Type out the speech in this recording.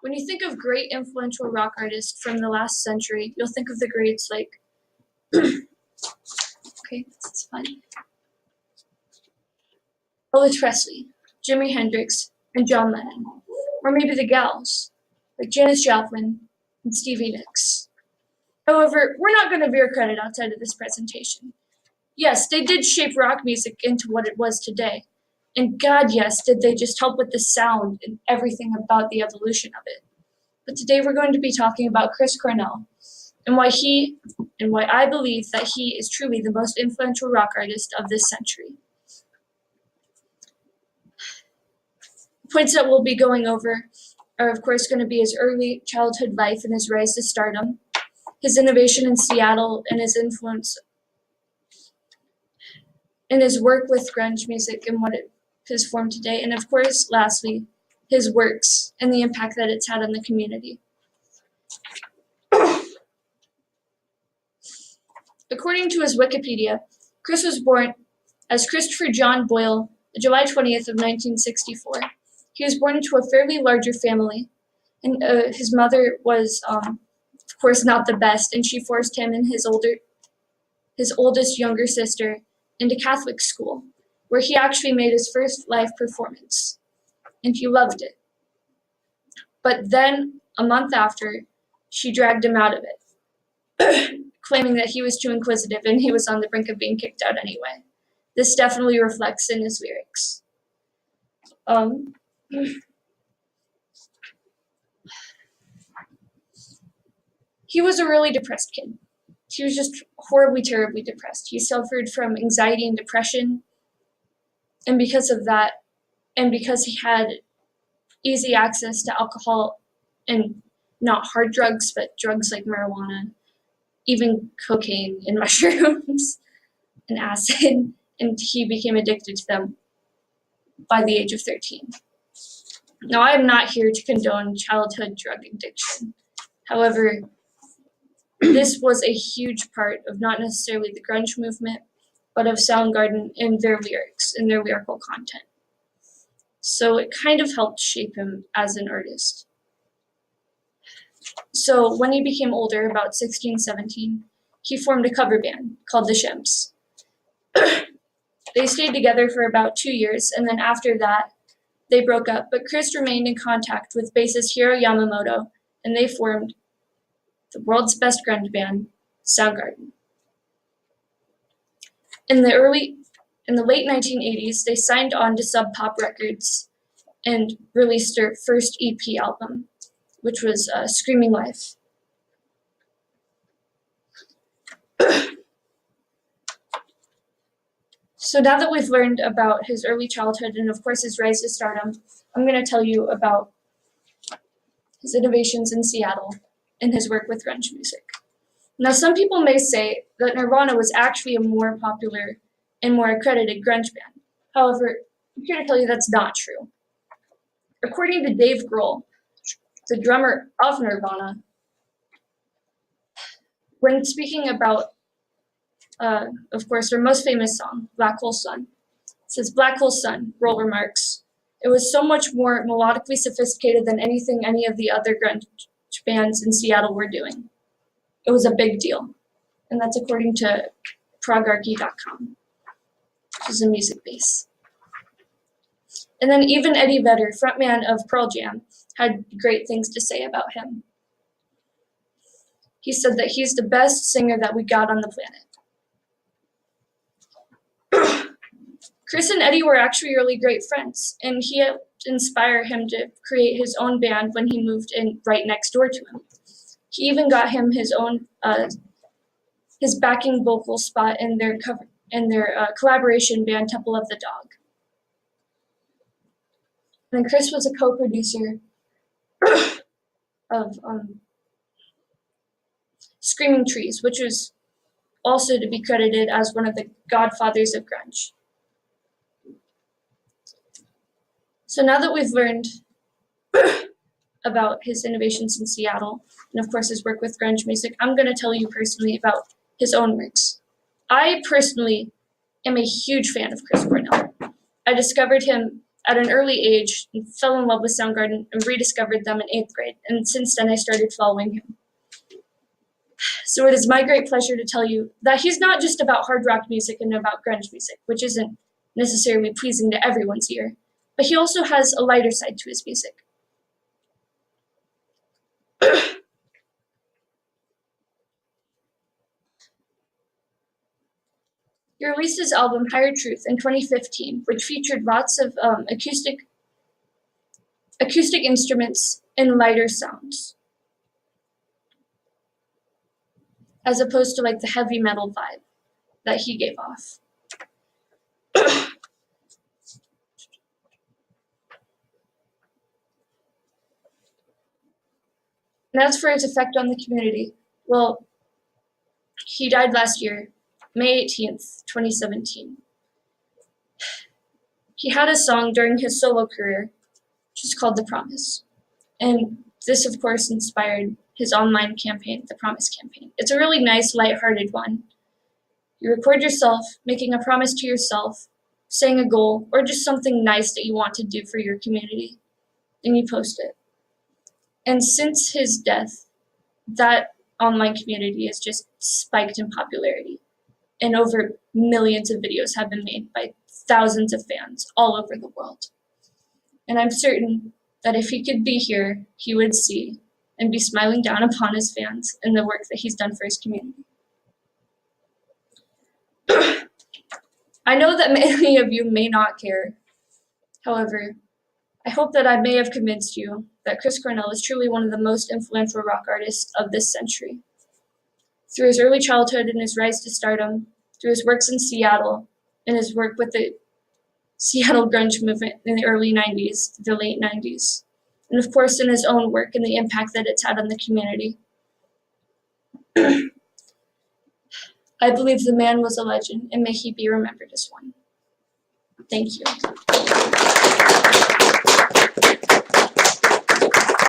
When you think of great influential rock artists from the last century, you'll think of the greats like, okay, that's fine. Elvis Presley, Jimi Hendrix, and John Lennon. Or maybe the gals, like Janis Joplin and Stevie Nicks. However, we're not going to veer credit outside of this presentation. Yes, they did shape rock music into what it was today. And God, yes, did they just help with the sound and everything about the evolution of it. But today we're going to be talking about Chris Cornell and why I believe that he is truly the most influential rock artist of this century. Points that we'll be going over are, of course, going to be his early childhood life and his rise to stardom, his innovation in Seattle and his influence in his work with grunge music and what it has formed today, and of course, lastly, his works and the impact that it's had on the community. According to his Wikipedia, Chris was born as Christopher John Boyle, July 20th of 1964. He was born into a fairly larger family, and his mother was, of course, not the best, and she forced him and his oldest younger sister into Catholic school, where he actually made his first live performance, and he loved it. But then, a month after, she dragged him out of it, claiming that he was too inquisitive and he was on the brink of being kicked out anyway. This definitely reflects in his lyrics. He was a really depressed kid. He was just horribly, terribly depressed. He suffered from anxiety and depression, and because of that, and because he had easy access to alcohol and not hard drugs, but drugs like marijuana, even cocaine and mushrooms and acid, and he became addicted to them by the age of 13. Now, I am not here to condone childhood drug addiction. However, this was a huge part of not necessarily the grunge movement, but of Soundgarden and their lyrics and their lyrical content. So it kind of helped shape him as an artist. So when he became older, about 16, 17, he formed a cover band called the Shimps. They stayed together for about 2 years, and then after that, they broke up, but Chris remained in contact with bassist Hiro Yamamoto, and they formed the world's best grunge band, Soundgarden. In the late 1980s, they signed on to Sub Pop Records and released their first EP album, which was Screaming Life. So now that we've learned about his early childhood and of course his rise to stardom, I'm going to tell you about his innovations in Seattle and his work with grunge music. Now, some people may say that Nirvana was actually a more popular and more accredited grunge band. However, I'm here to tell you that's not true. According to Dave Grohl, the drummer of Nirvana, when speaking about, of course, their most famous song, Black Hole Sun, it says, "Black Hole Sun," Grohl remarks, "It was so much more melodically sophisticated than anything any of the other grunge bands in Seattle were doing. It was a big deal." And that's according to progarchy.com, which is a music base. And then even Eddie Vedder, frontman of Pearl Jam, had great things to say about him. He said that he's the best singer that we got on the planet. Chris and Eddie were actually really great friends, and he helped inspire him to create his own band when he moved in right next door to him. He even got him his own his backing vocal spot in their collaboration band Temple of the Dog. And then Chris was a co-producer of Screaming Trees, which was also to be credited as one of the godfathers of grunge. So now that we've learned about his innovations in Seattle, and of course his work with grunge music, I'm going to tell you personally about his own works. I personally am a huge fan of Chris Cornell. I discovered him at an early age and fell in love with Soundgarden and rediscovered them in 8th grade, and since then I started following him. So it is my great pleasure to tell you that he's not just about hard rock music and about grunge music, which isn't necessarily pleasing to everyone's ear, but he also has a lighter side to his music. He released his album Higher Truth in 2015, which featured lots of acoustic instruments and lighter sounds, as opposed to like the heavy metal vibe that he gave off. And as for its effect on the community, well, he died last year, May 18th, 2017. He had a song during his solo career, which is called The Promise. And this, of course, inspired his online campaign, the Promise Campaign. It's a really nice, lighthearted one. You record yourself making a promise to yourself, saying a goal, or just something nice that you want to do for your community, and you post it. And since his death, that online community has just spiked in popularity, and over millions of videos have been made by thousands of fans all over the world. And I'm certain that if he could be here, he would see and be smiling down upon his fans and the work that he's done for his community. I know that many of you may not care. However, I hope that I may have convinced you that Chris Cornell is truly one of the most influential rock artists of this century. Through his early childhood and his rise to stardom, through his works in Seattle, and his work with the Seattle grunge movement in the early 90s to the late 90s, and of course in his own work and the impact that it's had on the community. I believe the man was a legend, and may he be remembered as one. Thank you.